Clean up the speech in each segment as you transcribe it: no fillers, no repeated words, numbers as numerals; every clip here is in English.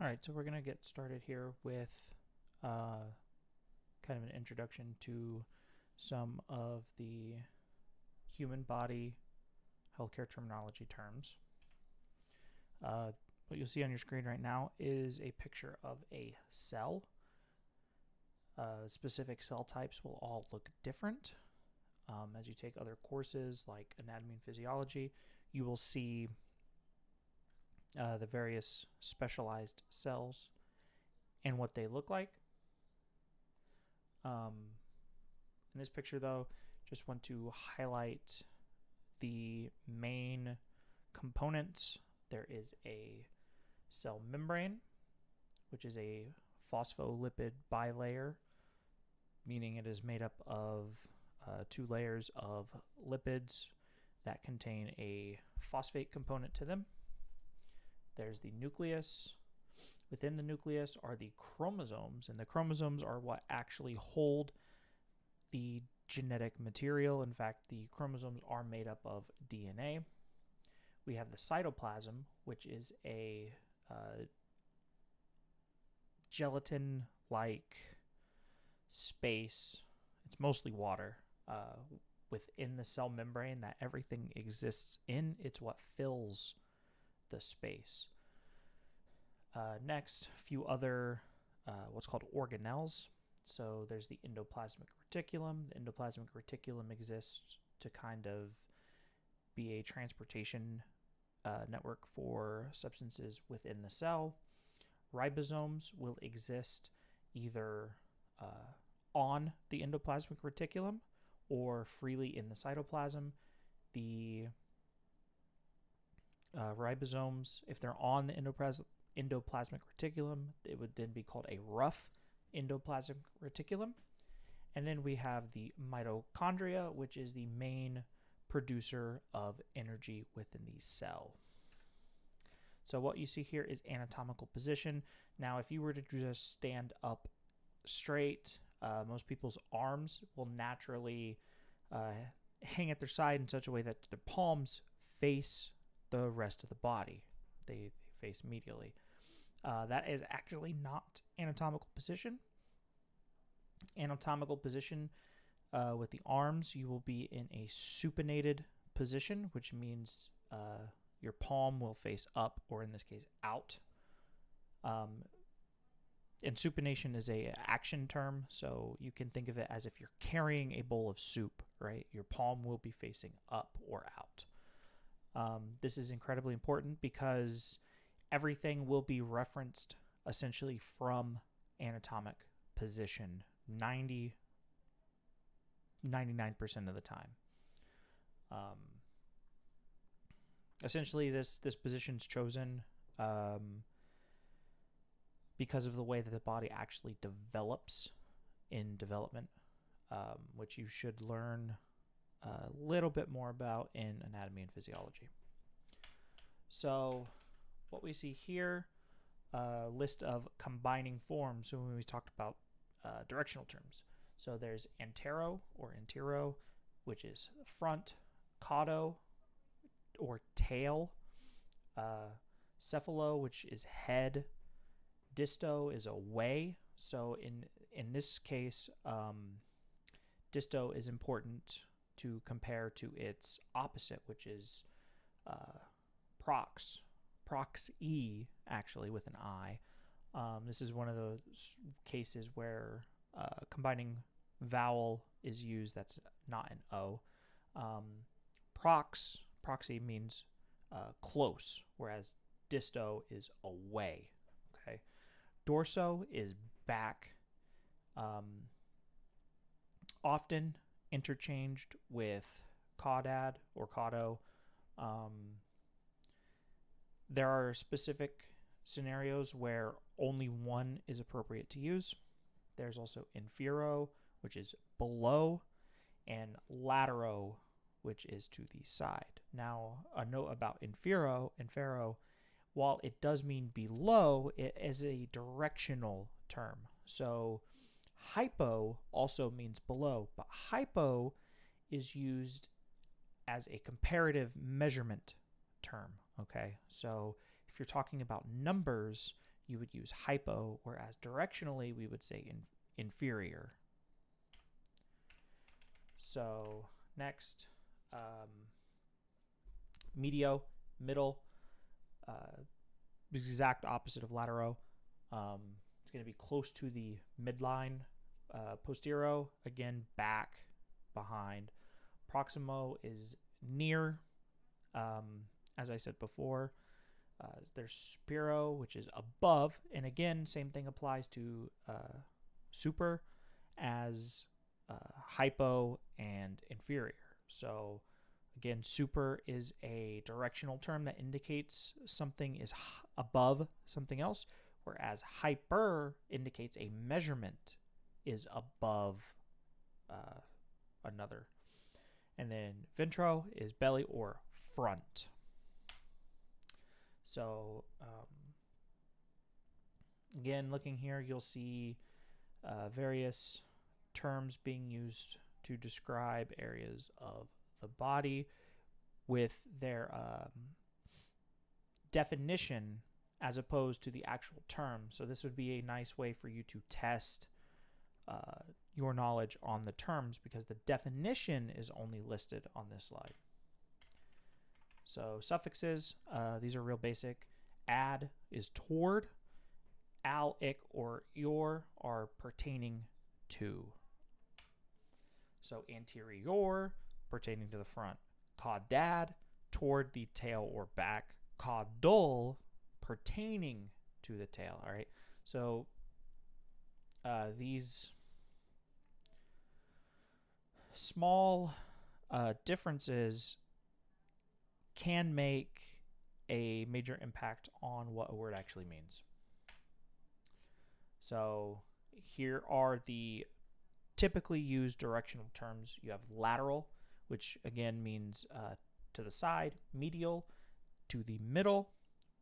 All right, so we're going to get started here with kind of an introduction to some of the human body healthcare terminology terms. What you'll see on your screen right now is a picture of a cell. Specific cell types will all look different. As you take other courses like anatomy and physiology, you will see the various specialized cells and what they look like. In this picture, though, just want to highlight the main components. There is a cell membrane, which is a phospholipid bilayer, meaning it is made up of two layers of lipids that contain a phosphate component to them. There's the nucleus. Within the nucleus are the chromosomes, and the chromosomes are what actually hold the genetic material. In fact, the chromosomes are made up of DNA. We have the cytoplasm, which is a gelatin-like space. It's mostly water within the cell membrane that everything exists in. It's what fills the space. Next, a few other what's called organelles. So there's the endoplasmic reticulum. The endoplasmic reticulum exists to kind of be a transportation network for substances within the cell. Ribosomes will exist either on the endoplasmic reticulum or freely in the cytoplasm. The ribosomes, if they're on the endoplasmic reticulum, it would then be called a rough endoplasmic reticulum. And then we have the mitochondria, which is the main producer of energy within the cell. So what you see here is anatomical position. Now, if you were to just stand up straight, most people's arms will naturally hang at their side in such a way that their palms face the rest of the body. They face medially. That is actually not anatomical position. Anatomical position with the arms, you will be in a supinated position, which means your palm will face up, or in this case, out. And supination is a action term, so you can think of it as if you're carrying a bowl of soup, right? Your palm will be facing up or out. This is incredibly important because everything will be referenced essentially from anatomic position 99% of the time. Essentially, this position's chosen because of the way that the body actually develops in development, which you should learn a little bit more about in anatomy and physiology. So what we see here, list of combining forms. So when we talked about directional terms, so there's antero or antero, which is front, caudo or tail, cephalo, which is head, disto is away. So in this case, disto is important to compare to its opposite, which is prox. Prox-E, actually, with an I. This is one of those cases where combining vowel is used that's not an O. Proxy means close, whereas disto is away. Okay. Dorso is back. Often interchanged with caudad or caudo. There are specific scenarios where only one is appropriate to use. There's also infero, which is below, and latero, which is to the side. Now, a note about infero, while it does mean below, it is a directional term. So hypo also means below, but hypo is used as a comparative measurement term. Okay, so if you're talking about numbers, you would use hypo, whereas directionally we would say inferior. So next, medio, middle, exact opposite of latero. It's going to be close to the midline. Postero, again, back, behind. Proximo is near, as I said before. There's supero, which is above, and again, same thing applies to super as hypo and inferior. So again, super is a directional term that indicates something is above something else, whereas hyper indicates a measurement is above another. And then ventro is belly or front. So again, looking here, you'll see various terms being used to describe areas of the body with their definition as opposed to the actual term. So this would be a nice way for you to test your knowledge on the terms, because the definition is only listed on this slide. So suffixes, these are real basic. Ad is toward. Al, ik, or your are pertaining to. So anterior, pertaining to the front. Caudad, toward the tail or back. Caudal, pertaining to the tail. All right. So these small differences can make a major impact on what a word actually means. So here are the typically used directional terms. You have lateral, which again means to the side. Medial, to the middle.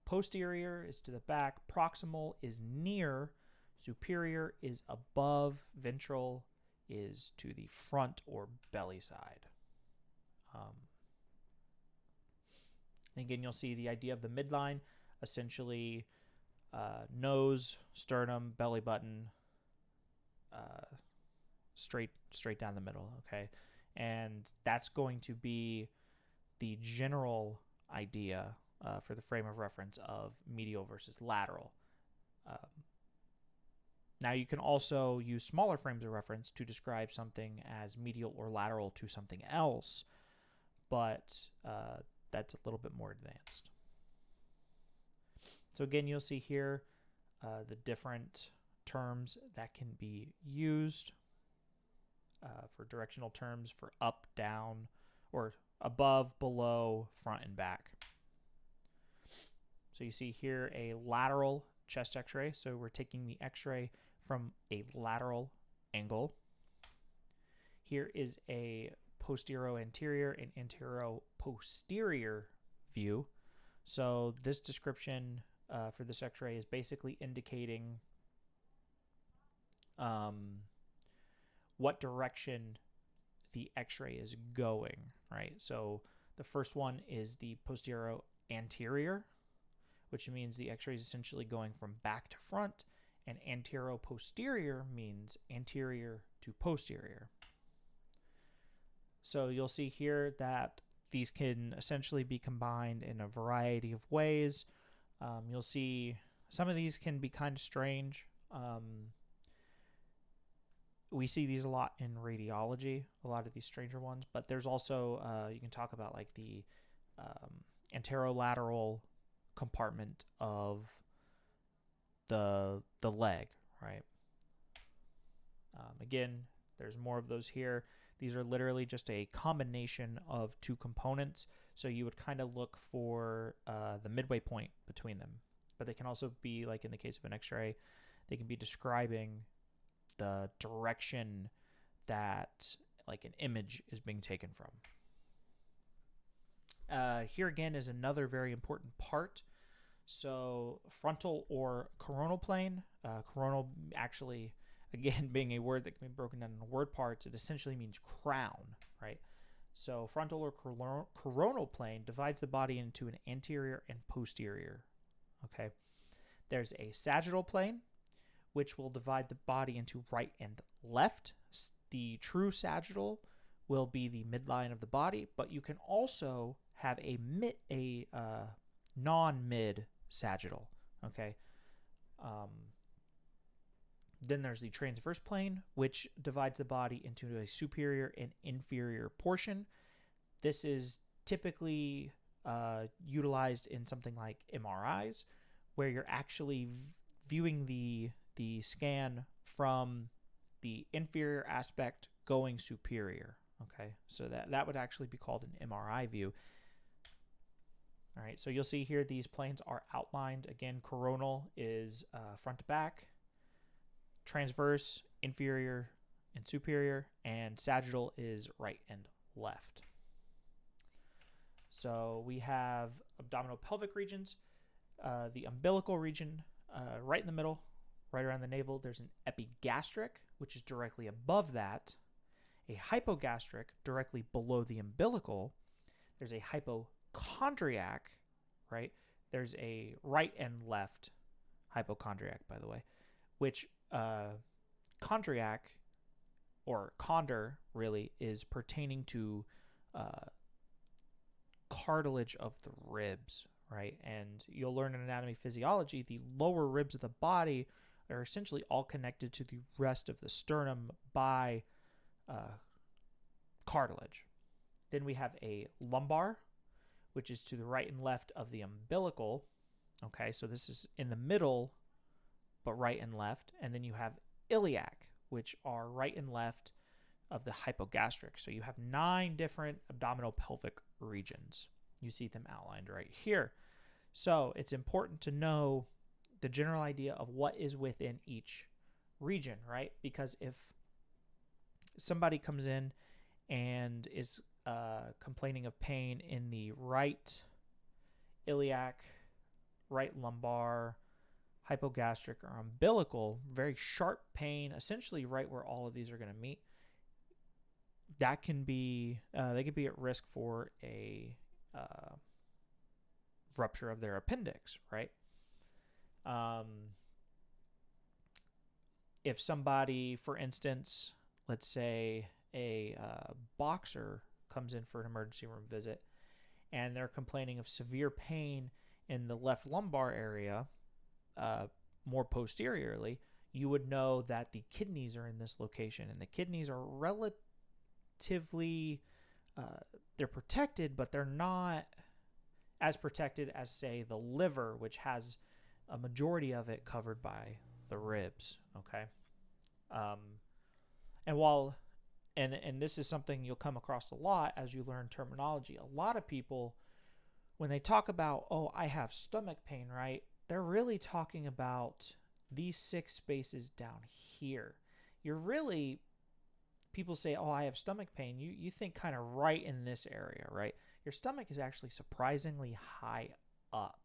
Posterior is to the back. Proximal is near. Superior is above. Ventral is to the front or belly side. And again, you'll see the idea of the midline, essentially nose, sternum, belly button, straight down the middle, okay? And that's going to be the general idea for the frame of reference of medial versus lateral. Now you can also use smaller frames of reference to describe something as medial or lateral to something else, but that's a little bit more advanced. So again, you'll see here the different terms that can be used for directional terms for up, down, or above, below, front, and back. So you see here a lateral chest x-ray. So we're taking the x-ray from a lateral angle. Here is a posterior-anterior and antero-posterior view. So this description for this x-ray is basically indicating what direction the x-ray is going, right? So the first one is the posterior-anterior, which means the x-ray is essentially going from back to front, and antero-posterior means anterior to posterior. So you'll see here that these can essentially be combined in a variety of ways. You'll see some of these can be kind of strange. We see these a lot in radiology, a lot of these stranger ones, but there's also, you can talk about like the anterolateral compartment of the leg, right? Again, there's more of those here. These are literally just a combination of two components. So you would kind of look for the midway point between them. But they can also be, like in the case of an x-ray, they can be describing the direction that like an image is being taken from. Here again is another very important part. So frontal or coronal plane, coronal actually, again, being a word that can be broken down into word parts, it essentially means crown, right? So frontal or coronal plane divides the body into an anterior and posterior, okay? There's a sagittal plane, which will divide the body into right and left. The true sagittal will be the midline of the body, but you can also have a non-mid sagittal. Okay. Then there's the transverse plane, which divides the body into a superior and inferior portion. This is typically utilized in something like MRIs, where you're actually viewing the scan from the inferior aspect going superior. Okay, so that would actually be called an MRI view. All right, so you'll see here these planes are outlined. Again, coronal is front to back, transverse, inferior and superior, and sagittal is right and left. So we have abdominal pelvic regions, the umbilical region right in the middle, right around the navel. There's an epigastric, which is directly above that, a hypogastric directly below the umbilical. There's a hypochondriac, right? There's a right and left hypochondriac, by the way, which chondriac or chondr really is pertaining to cartilage of the ribs, right? And you'll learn in anatomy physiology, the lower ribs of the body are essentially all connected to the rest of the sternum by cartilage. Then we have a lumbar, which is to the right and left of the umbilical. Okay, so this is in the middle, but right and left. And then you have iliac, which are right and left of the hypogastric. So you have 9 different abdominal pelvic regions. You see them outlined right here. So it's important to know the general idea of what is within each region, right? Because if somebody comes in and is complaining of pain in the right iliac, right lumbar, hypogastric, or umbilical, very sharp pain, essentially right where all of these are going to meet, that can be, they could be at risk for a rupture of their appendix, right? If somebody, for instance, let's say a boxer comes in for an emergency room visit and they're complaining of severe pain in the left lumbar area, more posteriorly, you would know that the kidneys are in this location, and the kidneys are relatively, they're protected, but they're not as protected as, say, the liver, which has a majority of it covered by the ribs, okay? And while, and this is something you'll come across a lot as you learn terminology, a lot of people, when they talk about, oh, I have stomach pain, right, they're really talking about these 6 spaces down here. You're really, people say, oh, I have stomach pain. You think kind of right in this area, right? Your stomach is actually surprisingly high up,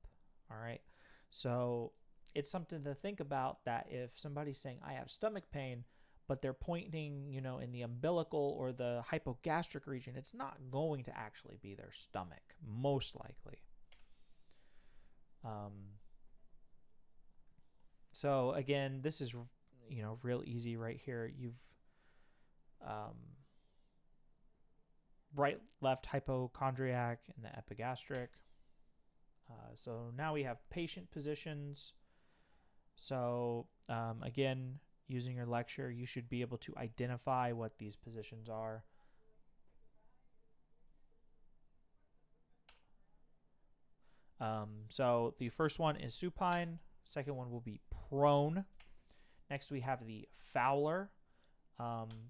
all right? So it's something to think about, that if somebody's saying, I have stomach pain, but they're pointing, you know, in the umbilical or the hypogastric region, it's not going to actually be their stomach, most likely. So again, this is, you know, real easy right here. You've right, left hypochondriac and the epigastric. So now we have patient positions. So again, using your lecture, you should be able to identify what these positions are. So the first one is supine. Second one will be prone. Next we have the Fowler.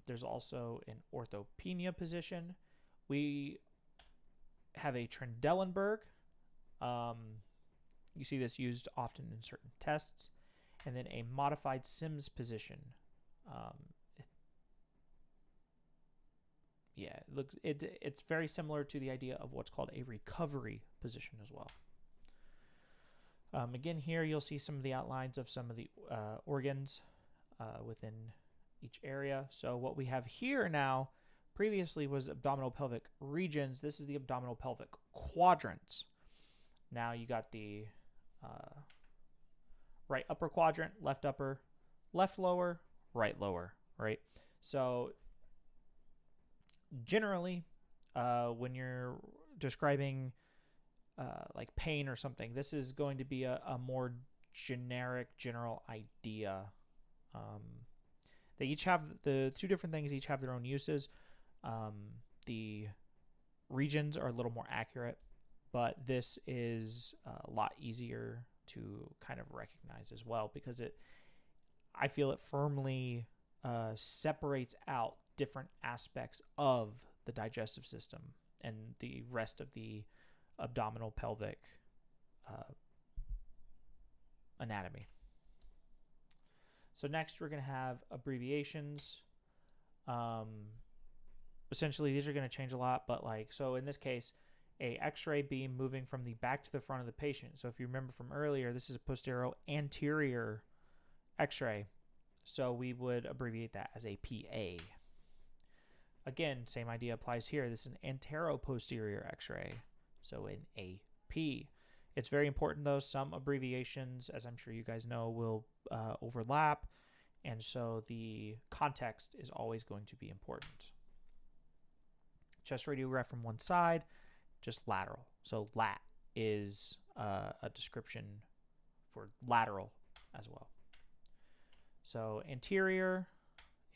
There's also an orthopenia position. We have a Trendelenburg. You see this used often in certain tests. And then a modified Sims position. Yeah, it's very similar to the idea of what's called a recovery position as well. Again, here you'll see some of the outlines of some of the organs within each area. So what we have here now, previously was abdominal pelvic regions. This is the abdominal pelvic quadrants. Now you got the right upper quadrant, left upper, left lower, right lower, right? So generally, when you're describing like pain or something, this is going to be a more generic, general idea. They each have the two different things, each have their own uses. The regions are a little more accurate, but this is a lot easier to kind of recognize as well, because I feel it firmly separates out different aspects of the digestive system and the rest of the abdominal pelvic anatomy. So next we're going to have abbreviations. Essentially, these are going to change a lot, but so in this case, a X-ray beam moving from the back to the front of the patient. So if you remember from earlier, this is a posterior anterior X-ray. So we would abbreviate that as a PA. Again, same idea applies here. This is an antero-posterior X-ray, so an AP. It's very important, though. Some abbreviations, as I'm sure you guys know, will overlap, and so the context is always going to be important. Chest radiograph from one side, just lateral. So lat is a description for lateral as well. So anterior,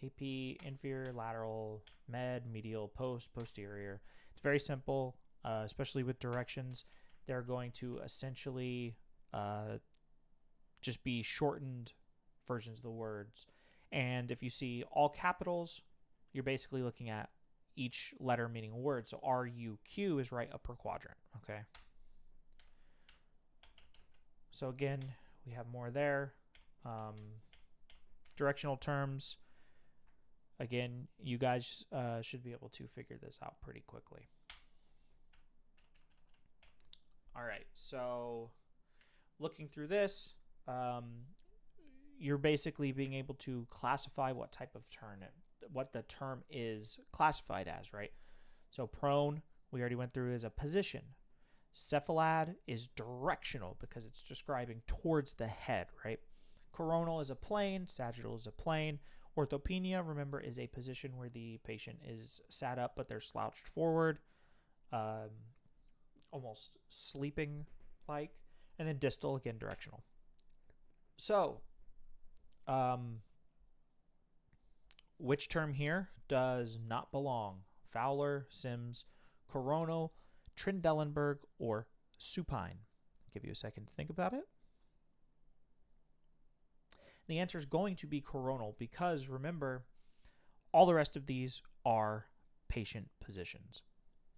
AP, inferior, lateral, med, medial, post, posterior. It's very simple, especially with directions. They're going to essentially just be shortened versions of the words. And if you see all capitals, you're basically looking at each letter meaning a word. So RUQ is right upper quadrant, okay? So again, we have more there. Directional terms. Again, you guys should be able to figure this out pretty quickly. All right, so looking through this, you're basically being able to classify what type of term, what the term is classified as, right? So prone, we already went through, is a position. Cephalad is directional because it's describing towards the head, right? Coronal is a plane, sagittal is a plane. Orthopenia, remember, is a position where the patient is sat up but they're slouched forward, almost sleeping like. And then distal, again, directional. So, which term here does not belong? Fowler, Sims, coronal, Trendelenburg, or supine? I'll give you a second to think about it. The answer is going to be coronal because, remember, all the rest of these are patient positions.